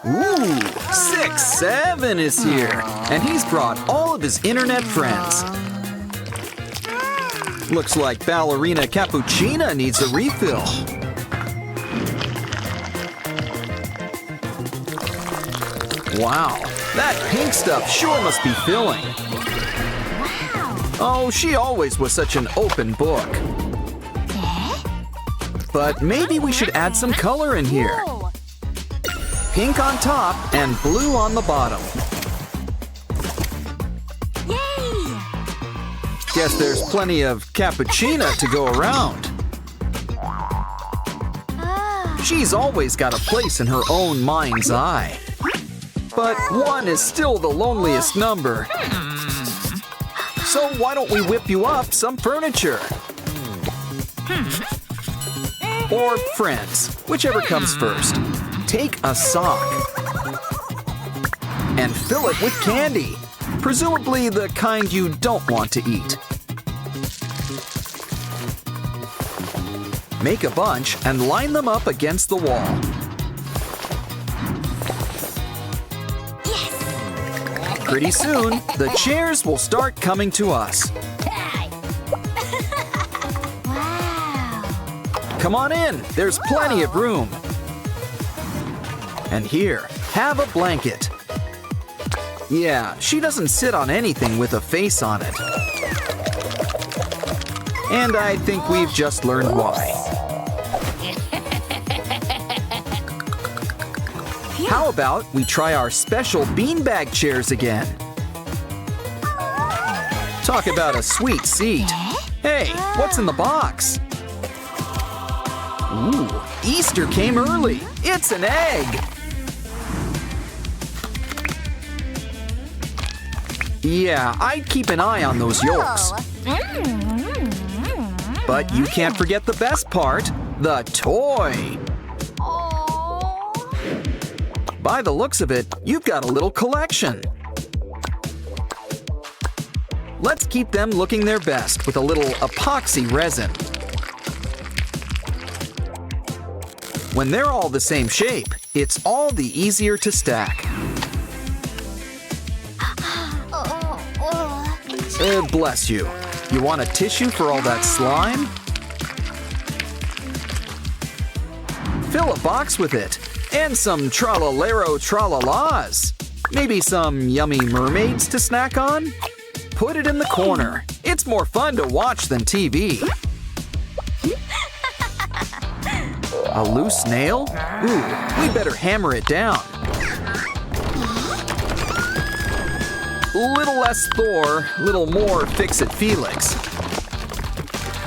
Ooh, 6-7 is here, and he's brought all of his internet friends. Looks like Ballerina Cappuccina needs a refill. Wow, that pink stuff sure must be filling. Oh, she always was such an open book. But maybe we should add some color in here. Pink on top and blue on the bottom. Guess there's plenty of cappuccina to go around. She's always got a place in her own mind's eye. But 1 is still the loneliest number. So why don't we whip you up some furniture? Or friends, whichever comes first. Take a sock and fill it with candy, presumably the kind you don't want to eat. Make a bunch and line them up against the wall. Pretty soon, the chairs will start coming to us. Come on in, there's plenty of room. And here, have a blanket. Yeah, she doesn't sit on anything with a face on it. And I think we've just learned why. How about we try our special beanbag chairs again? Talk about a sweet seat. Hey, what's in the box? Ooh, Easter came early. It's an egg. Yeah, I'd keep an eye on those yolks. But you can't forget the best part, the toy. By the looks of it, you've got a little collection. Let's keep them looking their best with a little epoxy resin. When they're all the same shape, it's all the easier to stack. Bless you. You want a tissue for all that slime? Fill a box with it. And some tralalero tralalas. Maybe some yummy mermaids to snack on? Put it in the corner. It's more fun to watch than TV. A loose nail? Ooh, we better hammer it down. Little less Thor, little more Fix-It Felix.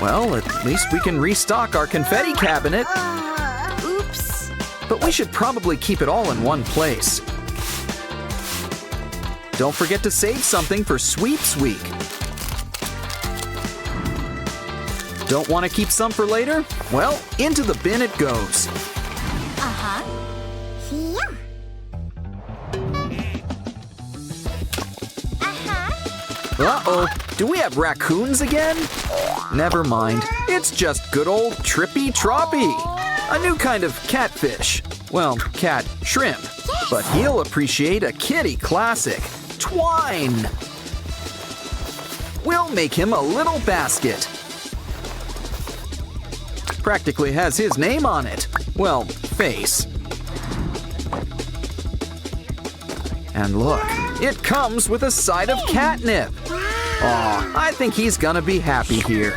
Well, at least we can restock our confetti cabinet. But we should probably keep it all in one place. Don't forget to save something for Sweeps Week. Don't want to keep some for later? Well, into the bin it goes. Uh-oh, do we have raccoons again? Never mind, it's just good old Trippy Troppy. A new kind of catfish. Well, cat shrimp. But he'll appreciate a kitty classic, Twine. We'll make him a little basket. Practically has his name on it. Well, face. And look, it comes with a side of catnip. Aw, I think he's gonna be happy here.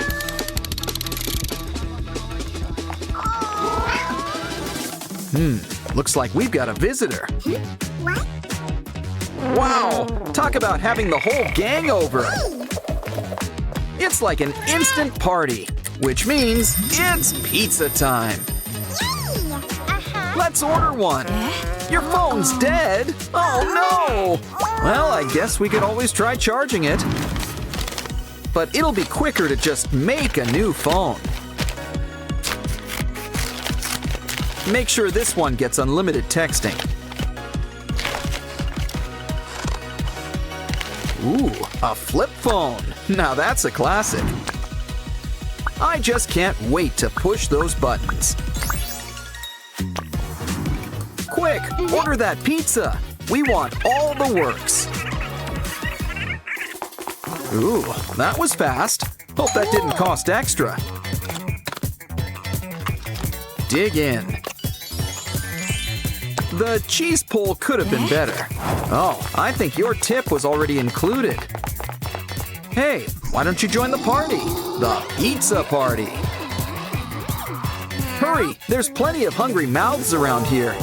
Looks like we've got a visitor. Wow, talk about having the whole gang over. It's like an instant party, which means it's pizza time. Let's order one. Your phone's dead. Oh no! Well, I guess we could always try charging it. But it'll be quicker to just make a new phone. Make sure this one gets unlimited texting. Ooh, a flip phone. Now that's a classic. I just can't wait to push those buttons. Quick, order that pizza. We want all the works. Ooh, that was fast. Hope that didn't cost extra. Dig in. The cheese pull could have been better. Oh, I think your tip was already included. Hey, why don't you join the party? The pizza party. Hurry, there's plenty of hungry mouths around here.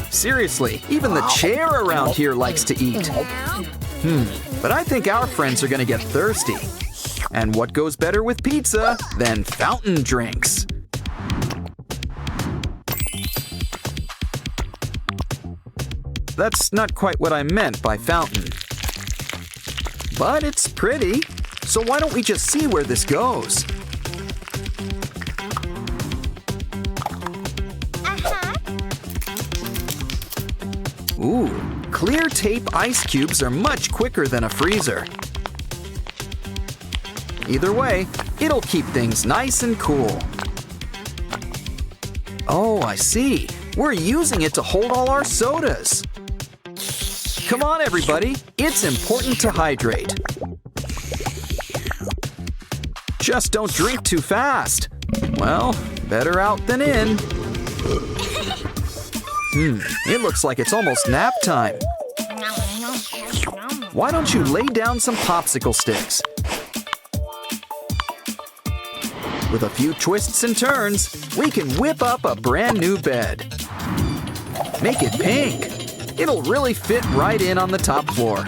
Seriously, even the chair around here likes to eat. But I think our friends are gonna get thirsty. And what goes better with pizza than fountain drinks? That's not quite what I meant by fountain. But it's pretty, so why don't we just see where this goes? Ooh, clear tape ice cubes are much quicker than a freezer. Either way, it'll keep things nice and cool. Oh, I see. We're using it to hold all our sodas. Come on, everybody. It's important to hydrate. Just don't drink too fast. Well, better out than in. It looks like it's almost nap time. Why don't you lay down some popsicle sticks? With a few twists and turns, we can whip up a brand new bed. Make it pink. It'll really fit right in on the top floor.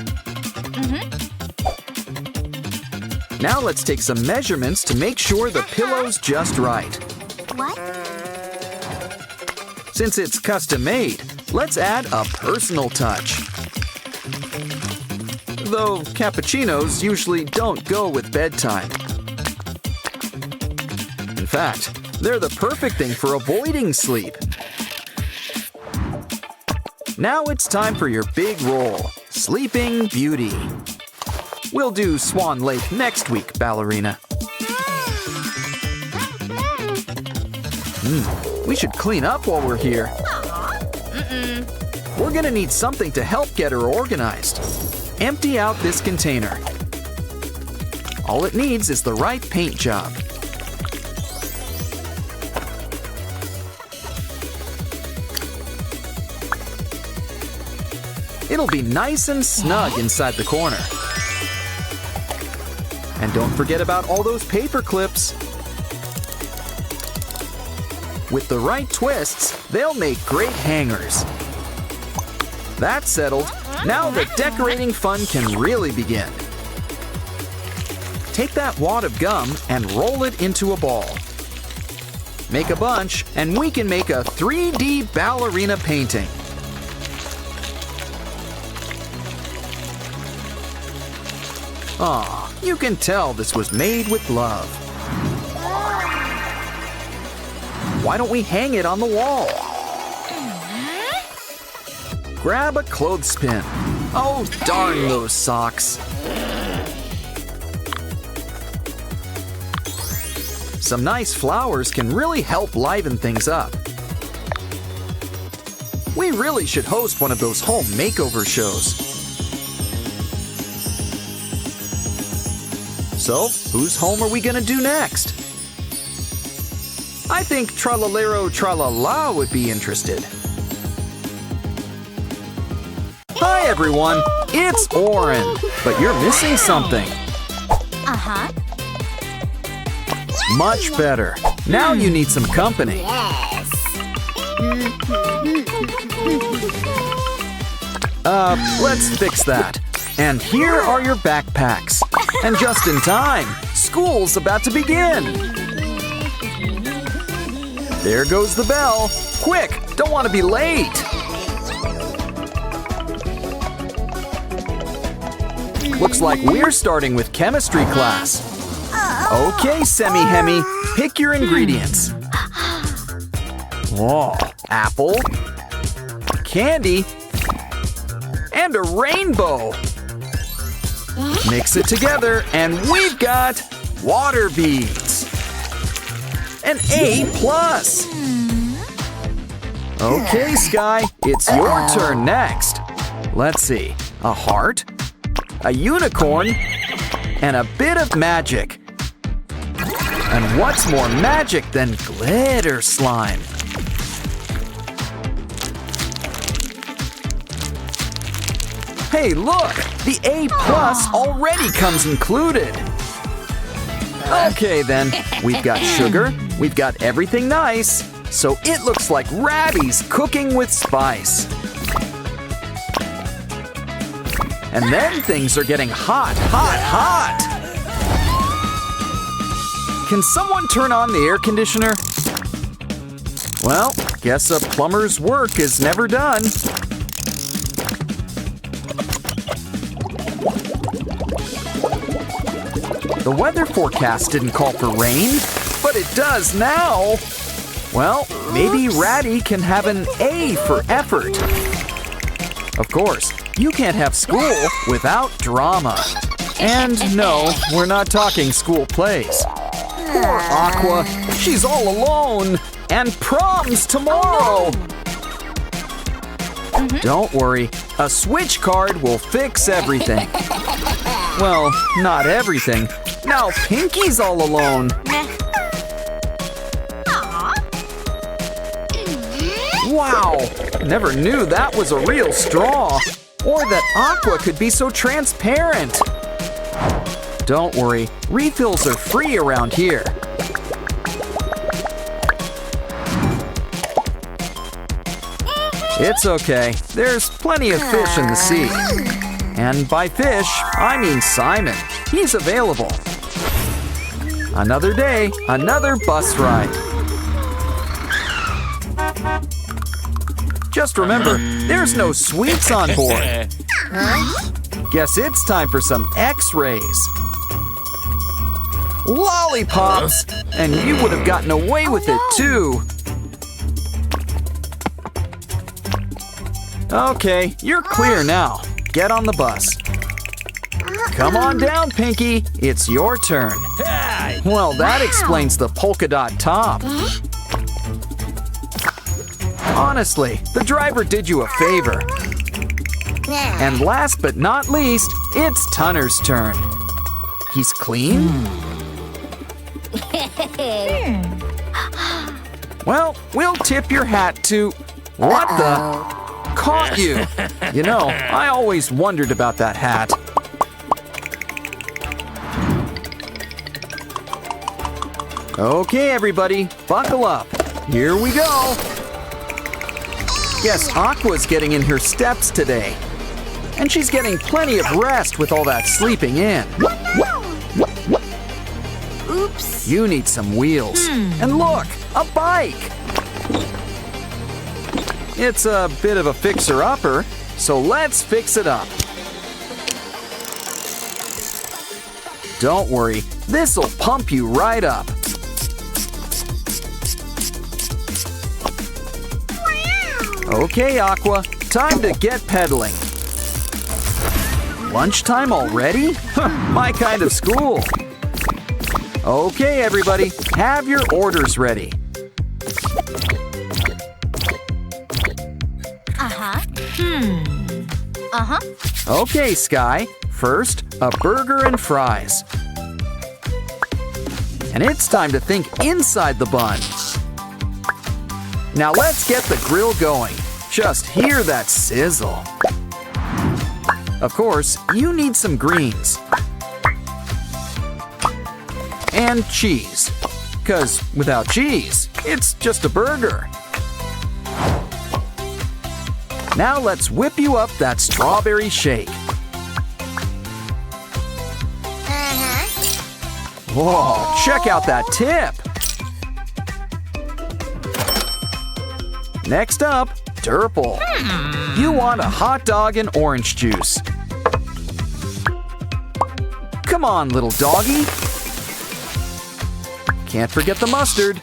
Now let's take some measurements to make sure the pillow's just right. What? Since it's custom made, let's add a personal touch. Though cappuccinos usually don't go with bedtime. In fact, they're the perfect thing for avoiding sleep. Now it's time for your big role, Sleeping Beauty. We'll do Swan Lake next week, ballerina. We should clean up while we're here. We're gonna need something to help get her organized. Empty out this container. All it needs is the right paint job. It'll be nice and snug inside the corner. And don't forget about all those paper clips. With the right twists, they'll make great hangers. That's settled. Now the decorating fun can really begin. Take that wad of gum and roll it into a ball. Make a bunch, and we can make a 3D ballerina painting. Aw, you can tell this was made with love. Why don't we hang it on the wall? Grab a clothespin. Oh, darn those socks. Some nice flowers can really help liven things up. We really should host one of those home makeover shows. So, whose home are we gonna do next? I think Tralalero Tralala would be interested. Hi everyone, it's Oren, but you're missing something. Much better. Now you need some company. Let's fix that. And here are your backpacks. And just in time, school's about to begin. There goes the bell. Quick, don't want to be late. Looks like we're starting with chemistry class. Okay, Semi-Hemi, pick your ingredients. Whoa, apple, candy, and a rainbow. Mix it together and we've got water beads. an A+. Okay, Sky, it's your turn next. Let's see, a heart, a unicorn, and a bit of magic. And what's more magic than glitter slime? Hey, look! The A+ already comes included. Okay then, we've got sugar, we've got everything nice, so it looks like Ratty's cooking with spice. And then things are getting hot, hot, hot! Can someone turn on the air conditioner? Well, guess a plumber's work is never done. The weather forecast didn't call for rain, but it does now. Well, maybe Ratty can have an A for effort. Of course, you can't have school without drama. And no, we're not talking school plays. Poor Aqua, she's all alone, and prom's tomorrow. Don't worry, a switch card will fix everything. Well, not everything. Now Pinky's all alone. Wow, never knew that was a real straw. Or that Aqua could be so transparent. Don't worry, refills are free around here. It's okay, there's plenty of fish in the sea. And by fish, I mean Simon. He's available. Another day, another bus ride. Just remember, there's no sweets on board. Guess it's time for some X-rays. Lollipops! And you would have gotten away with it too. Okay, you're clear now. Get on the bus. Come on down, Pinky. It's your turn. Well, that explains the polka dot top. Honestly, the driver did you a favor. And last but not least, it's Tunner's turn. He's clean? Well, we'll tip your hat to... What the... Caught you! You know, I always wondered about that hat. Okay, everybody, buckle up. Here we go. Guess Aqua's getting in her steps today. And she's getting plenty of rest with all that sleeping in. Oops. You need some wheels. And look, a bike! It's a bit of a fixer-upper, so let's fix it up. Don't worry, this'll pump you right up. Okay, Aqua, time to get pedaling. Lunchtime already? My kind of school. Okay, everybody, have your orders ready. Okay, Sky. First, a burger and fries. And it's time to think inside the bun. Now let's get the grill going. Just hear that sizzle. Of course, you need some greens. And cheese. 'Cause without cheese, it's just a burger. Now let's whip you up that strawberry shake. Whoa, check out that tip. Next up, Durple. You want a hot dog and orange juice. Come on, little doggy. Can't forget the mustard.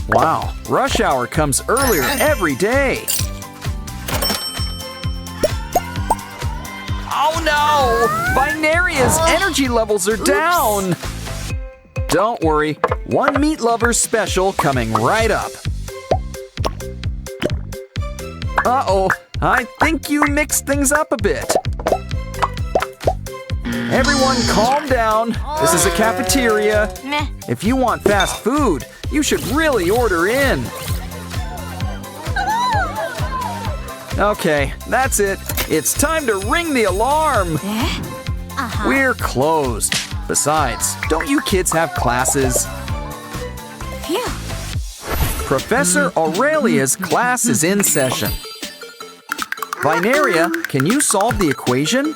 Wow, rush hour comes earlier every day. Oh no! Binaria's energy levels are down! Don't worry, one meat lover special coming right up. Uh-oh, I think you mixed things up a bit. Everyone calm down. This is a cafeteria. Meh. If you want fast food, you should really order in. Okay, that's it. It's time to ring the alarm. We're closed. Besides, don't you kids have classes? Phew. Professor Aurelia's class is in session. Vinaria, can you solve the equation?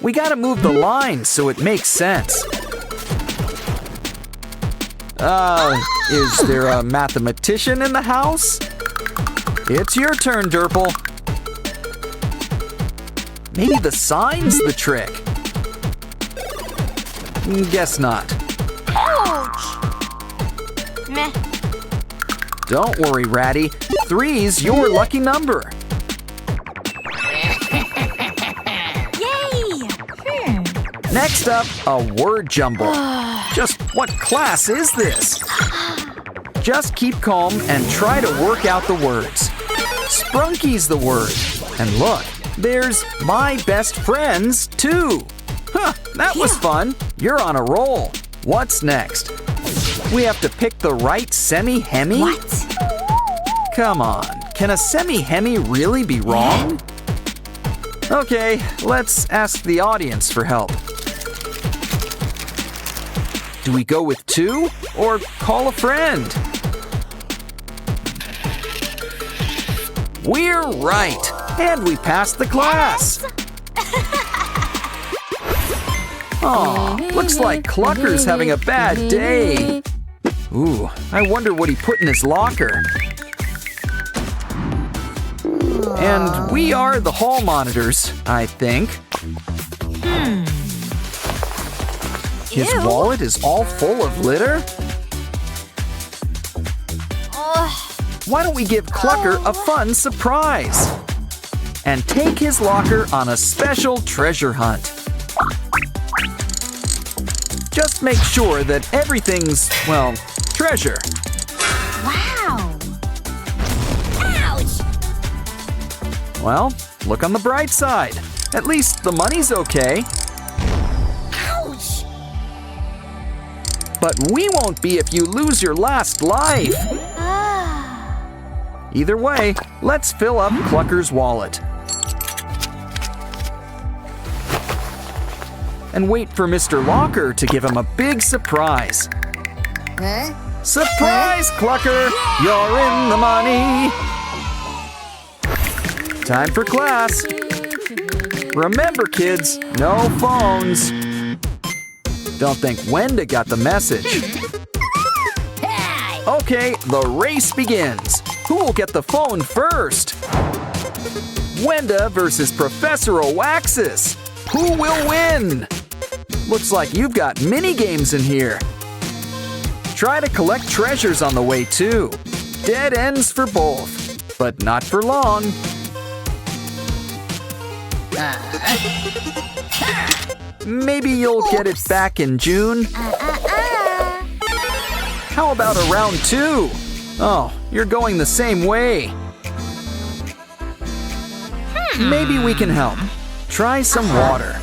We gotta move the lines so it makes sense. Is there a mathematician in the house? It's your turn, Derple. Maybe the sign's the trick. Guess not. Ouch. Meh. Don't worry, Ratty. 3's your lucky number. Yay! Next up, a word jumble. Just what class is this? Just keep calm and try to work out the words. Sprunki's the word. And look, there's my best friends, too. Huh, that was fun. You're on a roll. What's next? We have to pick the right semi-hemi? What? Come on, can a semi-hemi really be wrong? Okay, let's ask the audience for help. Do we go with 2 or call a friend? We're right, and we passed the class. Aw, looks like Clucker's having a bad day. Ooh, I wonder what he put in his locker. And we are the hall monitors, I think. His wallet is all full of litter? Why don't we give Clucker a fun surprise? And take his locker on a special treasure hunt. Just make sure that everything's, well, treasure. Wow. Ouch. Well, look on the bright side. At least the money's okay. Ouch. But we won't be if you lose your last life. Either way, let's fill up Clucker's wallet. And wait for Mr. Locker to give him a big surprise. Surprise, Clucker! You're in the money! Time for class. Remember, kids, no phones. Don't think Wenda got the message. Okay, the race begins. Who will get the phone first? Wenda versus Professor Oaxis. Who will win? Looks like you've got mini games in here. Try to collect treasures on the way too. Dead ends for both, but not for long. Maybe you'll get it back in June. How about a round 2? Oh, you're going the same way. Maybe we can help. Try some water.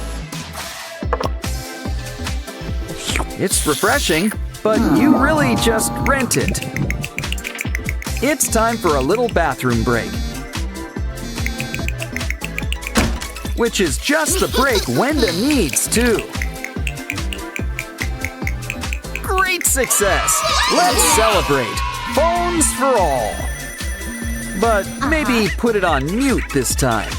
It's refreshing, but you really just rent it. It's time for a little bathroom break. Which is just the break Wenda needs, too. Great success! Let's celebrate! Phones for all! But maybe put it on mute this time.